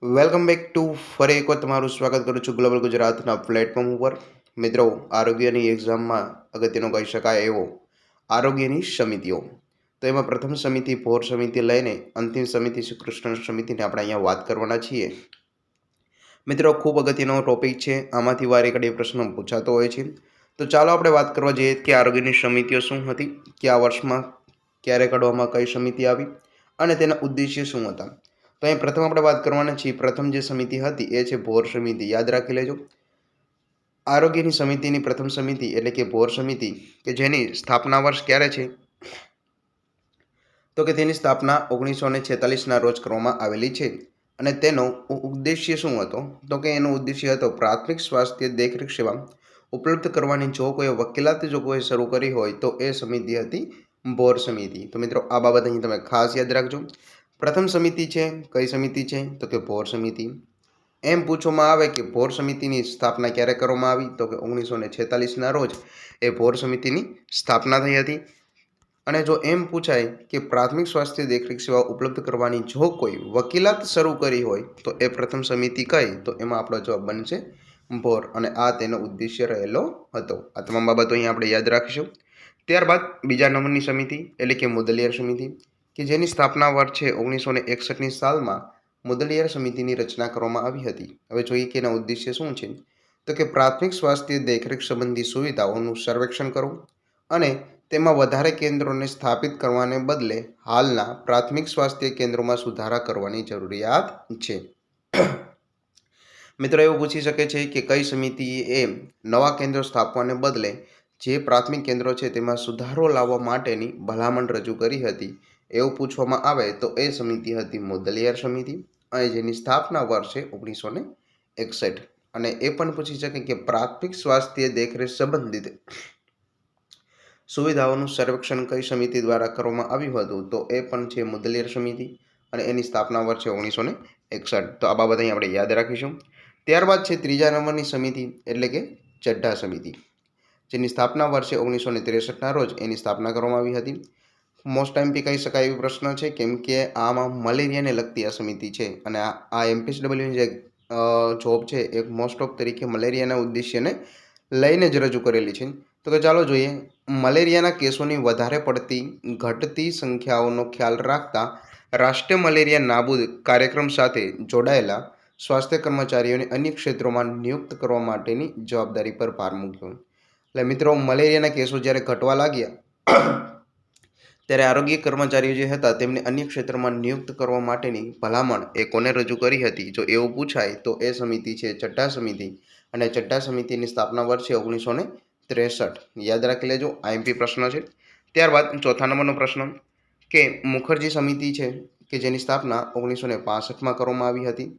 Welcome back to ફરી એકવાર તમારું સ્વાગત કરું છું ગ્લોબલ ગુજરાતના પ્લેટફોર્મ ઉપર. મિત્રો, આરોગ્યની એક્ઝામમાં અગત્યનો કહી શકાય એવો આરોગ્યની સમિતિઓ. તો એમાં પ્રથમ સમિતિ ભોર સમિતિ લઈને અંતિમ સમિતિ શ્રી કૃષ્ણ સમિતિને આપણે અહીંયા વાત કરવાના છીએ. મિત્રો, ખૂબ અગત્યનો ટોપિક છે. આમાંથી વારે ઘડીએ પ્રશ્નો પૂછાતો હોય છે. તો ચાલો આપણે વાત કરવા જઈએ કે આરોગ્યની સમિતિઓ શું હતી, કયા વર્ષમાં, ક્યારે કાઢવામાં કઈ સમિતિ આવી અને તેના ઉદ્દેશ્ય શું હતા. તો અહીં પ્રથમ આપણે વાત કરવાના છીએ. પ્રથમ જે સમિતિ હતી એ છે ભોર સમિતિ. યાદ રાખી લેજો. આરોગ્યની સમિતિની પ્રથમ સમિતિ એટલે કે ભોર સમિતિ, કે જેની સ્થાપના વર્ષ ક્યારે છે, તો કે તેની સ્થાપના 1946ના રોજ કરવામાં આવેલી છે. અને તેનો ઉદ્દેશ્ય શું હતો, તો કે એનો ઉદ્દેશ્ય હતો પ્રાથમિક સ્વાસ્થ્ય દેખરેખ સેવા ઉપલબ્ધ કરવાની. જો કોઈ વકીલાત જો કોઈ શરૂ કરી હોય તો એ સમિતિ હતી ભોર સમિતિ. તો મિત્રો, આ બાબત અહીં તમે ખાસ યાદ રાખજો. પ્રથમ સમિતિ છે, કઈ સમિતિ છે, તો કે ભોર સમિતિ. એમ પૂછવામાં આવે કે ભોર સમિતિની સ્થાપના ક્યારે કરવામાં આવી, તો કે 1946ના રોજ એ ભોર સમિતિની સ્થાપના થઈ હતી. અને જો એમ પૂછાય કે પ્રાથમિક સ્વાસ્થ્ય દેખરેખ સેવા ઉપલબ્ધ કરવાની જો કોઈ વકીલાત શરૂ કરી હોય તો એ પ્રથમ સમિતિ કઈ, તો એમાં આપણો જવાબ બનશે ભોર. અને આ તેનો ઉદ્દેશ્ય રહેલો હતો. આ તમામ બાબતો અહીં આપણે યાદ રાખીશું. ત્યારબાદ બીજા નંબરની સમિતિ એટલે કે મુદલિયાર સમિતિ, કે જેની સ્થાપના વર્ષ છે 1961ની સાલમાં મુદલિયાર સમિતિની રચના કરવામાં આવી હતી. હવે જોઈએ કે એના ઉદ્દેશ્ય શું છે, તો કે પ્રાથમિક સ્વાસ્થ્ય દેખરેખ સંબંધી સુવિધાઓનું સર્વેક્ષણ કરવું અને તેમાં વધારે કેન્દ્રોને સ્થાપિત કરવાને બદલે હાલના પ્રાથમિક સ્વાસ્થ્ય કેન્દ્રોમાં સુધારા કરવાની જરૂરિયાત છે. મિત્રો, એવું પૂછી શકે છે કે કઈ સમિતિએ નવા કેન્દ્રો સ્થાપવાને બદલે જે પ્રાથમિક કેન્દ્રો છે તેમાં સુધારો લાવવા માટેની ભલામણ રજૂ કરી હતી. એવું પૂછવામાં આવે તો એ સમિતિ હતી મુદલિયાર સમિતિ, અને જેની સ્થાપના વર્ષ છે 1961. અને એ પણ પૂછી શકે કે પ્રાથમિક સ્વાસ્થ્ય દેખરેખ સંબંધિત સુવિધાઓનું સર્વેક્ષણ કઈ સમિતિ દ્વારા કરવામાં આવ્યું હતું, તો એ પણ છે મુદલિયાર સમિતિ, અને એની સ્થાપના વર્ષ છે 1961. તો આ બાબત અહીં આપણે યાદ રાખીશું. ત્યારબાદ છે ત્રીજા નંબરની સમિતિ એટલે કે ચડ્ઢા સમિતિ, જેની સ્થાપના વર્ષે 1963ના રોજ એની સ્થાપના કરવામાં આવી હતી. મોસ્ટ ટાઈમથી કહી શકાય એવી પ્રશ્ન છે, કેમ કે આમાં મલેરિયાને લગતી આ સમિતિ છે. અને આ એમપીએસડબલ્યુની જે જોબ છે એ મોસ્ટ ઓફ તરીકે મલેરિયાના ઉદ્દેશ્યને લઈને જ રજૂ કરેલી છે. તો કે ચાલો જોઈએ. મલેરિયાના કેસોની વધારે પડતી ઘટતી સંખ્યાઓનો ખ્યાલ રાખતા રાષ્ટ્રીય મલેરિયા નાબૂદ કાર્યક્રમ સાથે જોડાયેલા સ્વાસ્થ્ય કર્મચારીઓને અન્ય ક્ષેત્રોમાં નિયુક્ત કરવા માટેની જવાબદારી પર ભાર મૂક્યો. એટલે મિત્રો, મલેરિયાના કેસો જ્યારે ઘટવા લાગ્યા ત્યારે આરોગ્ય કર્મચારીઓ જે હતા તેમને અન્ય ક્ષેત્રમાં નિયુક્ત કરવા માટેની ભલામણ એ કોને રજૂ કરી હતી, જો એવું પૂછાય તો એ સમિતિ છે ચડ્ઢા સમિતિ. અને ચડ્ઢા સમિતિની સ્થાપના વર્ષ છે 1963. યાદ રાખી લેજો, આઈએમપી પ્રશ્ન છે. ત્યારબાદ ચોથા નંબરનો પ્રશ્ન, કે મુખર્જી સમિતિ છે કે જેની સ્થાપના 1965માં કરવામાં આવી હતી.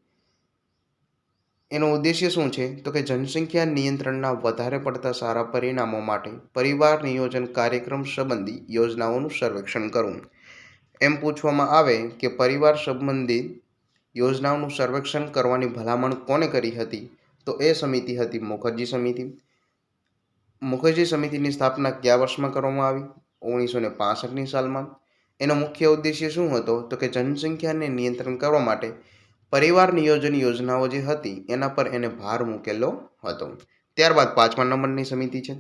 એનો ઉદ્દેશ્ય શું છે, તો કે જનસંખ્યા નિયંત્રણના વધારે પડતા સારા પરિણામો માટે પરિવાર નિયોજન કાર્યક્રમ સંબંધી યોજનાઓનું સર્વેક્ષણ કરવું. એમ પૂછવામાં આવે કે પરિવાર સંબંધિત યોજનાઓનું સર્વેક્ષણ કરવાની ભલામણ કોને કરી હતી, તો એ સમિતિ હતી મુખર્જી સમિતિ. મુખર્જી સમિતિની સ્થાપના કયા વર્ષમાં કરવામાં આવી, 1965ની સાલમાં. એનો મુખ્ય ઉદ્દેશ્ય શું હતો, તો કે જનસંખ્યાને નિયંત્રણ કરવા માટે પરિવાર નિયોજન યોજનાઓ જે હતી એના પર એને ભાર મૂકેલો હતો. ત્યારબાદ પાંચમા નંબરની સમિતિ છે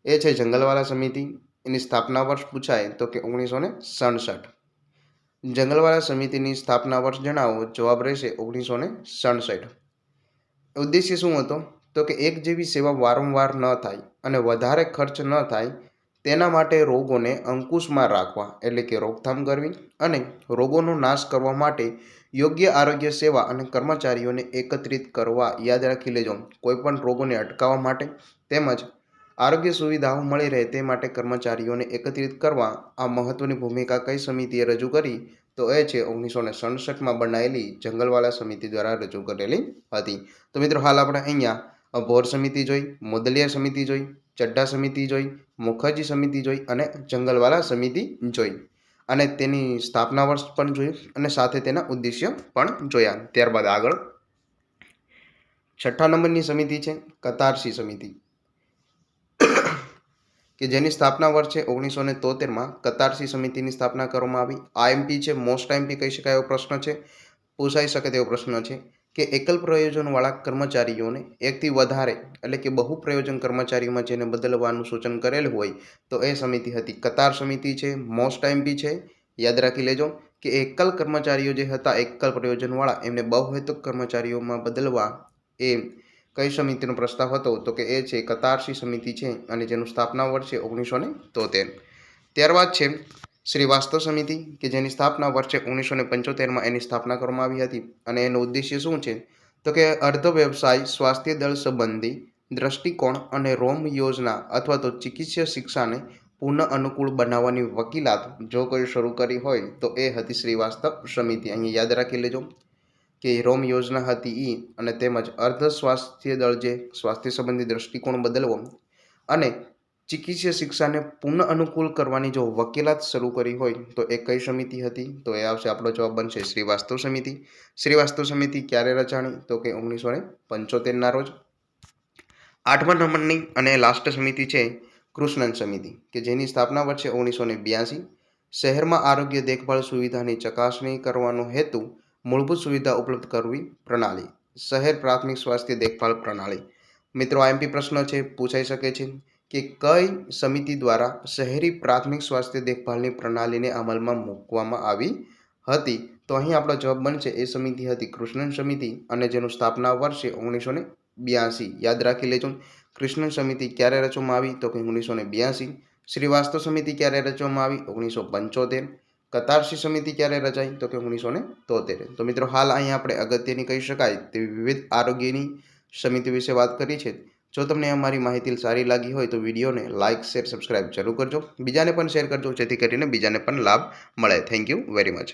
એ છે જંગલવાલા સમિતિ. એની સ્થાપના વર્ષ પૂછાય તો કે 1967. જંગલવાલા સમિતિની સ્થાપના વર્ષ જણાવો, જવાબ રહેશે 1967. ઉદ્દેશ્ય શું હતો, તો કે એક જેવી સેવા વારંવાર ન થાય અને વધારે ખર્ચ ન થાય તેના માટે રોગોને અંકુશમાં રાખવા એટલે કે રોકથામ કરવી અને રોગોનો નાશ કરવા માટે યોગ્ય આરોગ્ય સેવા અને કર્મચારીઓને એકત્રિત કરવા. યાદ રાખી લેજો, કોઈપણ રોગોને અટકાવવા માટે તેમજ આરોગ્ય સુવિધાઓ મળી રહે તે માટે કર્મચારીઓને એકત્રિત કરવા આ મહત્વની ભૂમિકા કઈ સમિતિએ રજૂ કરી, તો એ છે 1967માં બનાવેલી જંગલવાલા સમિતિ દ્વારા રજૂ કરેલી હતી. તો મિત્રો, હાલ આપણે અહીંયા ભોર સમિતિ જોઈ, મુદલિયાર સમિતિ જોઈ, ચડ્ઢા સમિતિ જોઈ, મુખર્જી સમિતિ જોઈ અને જંગલવાલા સમિતિ જોઈ. અને તેની સ્થાપના વર્ષ પણ જોયું અને સાથે તેના ઉદ્દેશ્ય પણ જોયા. ત્યારબાદ આગળ છઠ્ઠા નંબરની સમિતિ છે કતારસી સમિતિ, કે જેની સ્થાપના વર્ષ છે 1973માં કતારસી સમિતિની સ્થાપના કરવામાં આવી. આઈએમપી છે, મોસ્ટ આઈએમપી કહી શકાય એવો પ્રશ્ન છે. પૂછાઈ શકે તેવો પ્રશ્ન છે કે એકલ પ્રયોજનવાળા કર્મચારીઓને એકથી વધારે એટલે કે બહુ પ્રયોજન કર્મચારીઓમાં જેને બદલવાનું સૂચન કરેલ હોય તો એ સમિતિ હતી કતાર સમિતિ છે. મોસ્ટ એમપી છે, યાદ રાખી લેજો કે એકલ કર્મચારીઓ જે હતા એકલ પ્રયોજનવાળા એમને બહુહેતુક કર્મચારીઓમાં બદલવા એ કઈ સમિતિનો પ્રસ્તાવ હતો તો કે એ છે કતારસી સમિતિ છે અને જેનું સ્થાપના વર્ષ છે 1973. ત્યારબાદ છે શ્રીવાસ્તવ સમિતિ કે જેની સ્થાપના વર્ષે 1975માં એની સ્થાપના કરવામાં આવી હતી અને એનો ઉદ્દેશ્ય શું છે તો કે અર્ધ વ્યવસાય સ્વાસ્થ્ય દળ સંબંધી દ્રષ્ટિકોણ અને રોમ યોજના અથવા તો ચિકિત્સા શિક્ષાને પુનઃ અનુકૂળ બનાવવાની વકીલાત જો કોઈ શરૂ કરી હોય તો એ હતી શ્રીવાસ્તવ સમિતિ. અહીં યાદ રાખી લેજો કે રોમ યોજના હતી એ અને તેમજ અર્ધ સ્વાસ્થ્ય દળ જે સ્વાસ્થ્ય સંબંધી દ્રષ્ટિકોણ બદલવો અને ચિકિત્સા શિક્ષાને પુનઃ અનુકૂળ કરવાની જો વકીલાત શરૂ કરી હોય તો એ કઈ સમિતિ હતી તો એ આવશે આપણો જવાબ બનશે શ્રીવાસ્તવ સમિતિ. શ્રીવાસ્તવ સમિતિ ક્યારે રચાણી તો કે 1975ના રોજ. 8મા નંબરની અને લાસ્ટ સમિતિ છે કૃષ્ણન સમિતિ કે જેની સ્થાપના વર્ષે 1982. શહેરમાં આરોગ્ય દેખભાળ સુવિધાની ચકાસણી કરવાનો હેતુ મૂળભૂત સુવિધા ઉપલબ્ધ કરવી પ્રણાલી શહેર પ્રાથમિક સ્વાસ્થ્ય દેખભાળ પ્રણાલી. મિત્રો આઈએમપી પ્રશ્ન છે, પૂછાઈ શકે છે કે કઈ સમિતિ દ્વારા શહેરી પ્રાથમિક સ્વાસ્થ્ય દેખભાળની પ્રણાલીને અમલમાં મૂકવામાં આવી હતી તો અહીં આપણો જવાબ બનશે એ સમિતિ હતી કૃષ્ણન સમિતિ અને જેનું સ્થાપના વર્ષે 1982. યાદ રાખી લેજો કૃષ્ણન સમિતિ ક્યારે રચવામાં આવી તો કે 1982. શ્રીવાસ્તવ સમિતિ ક્યારે રચવામાં આવી 1975. કતારસી સમિતિ ક્યારે રચાઈ તો કે 1973. તો મિત્રો હાલ અહીં આપણે અગત્યની કહી શકાય તેવી વિવિધ આરોગ્યની સમિતિ વિશે વાત કરી છે. જો તમને અમારી માહિતી સારી લાગી હોય તો વિડીયોને લાઇક શેર સબસ્ક્રાઇબ જરૂર કરજો, બીજાને પણ શેર કરજો જેથી કરીને બીજાને પણ લાભ મળે. Thank you very much.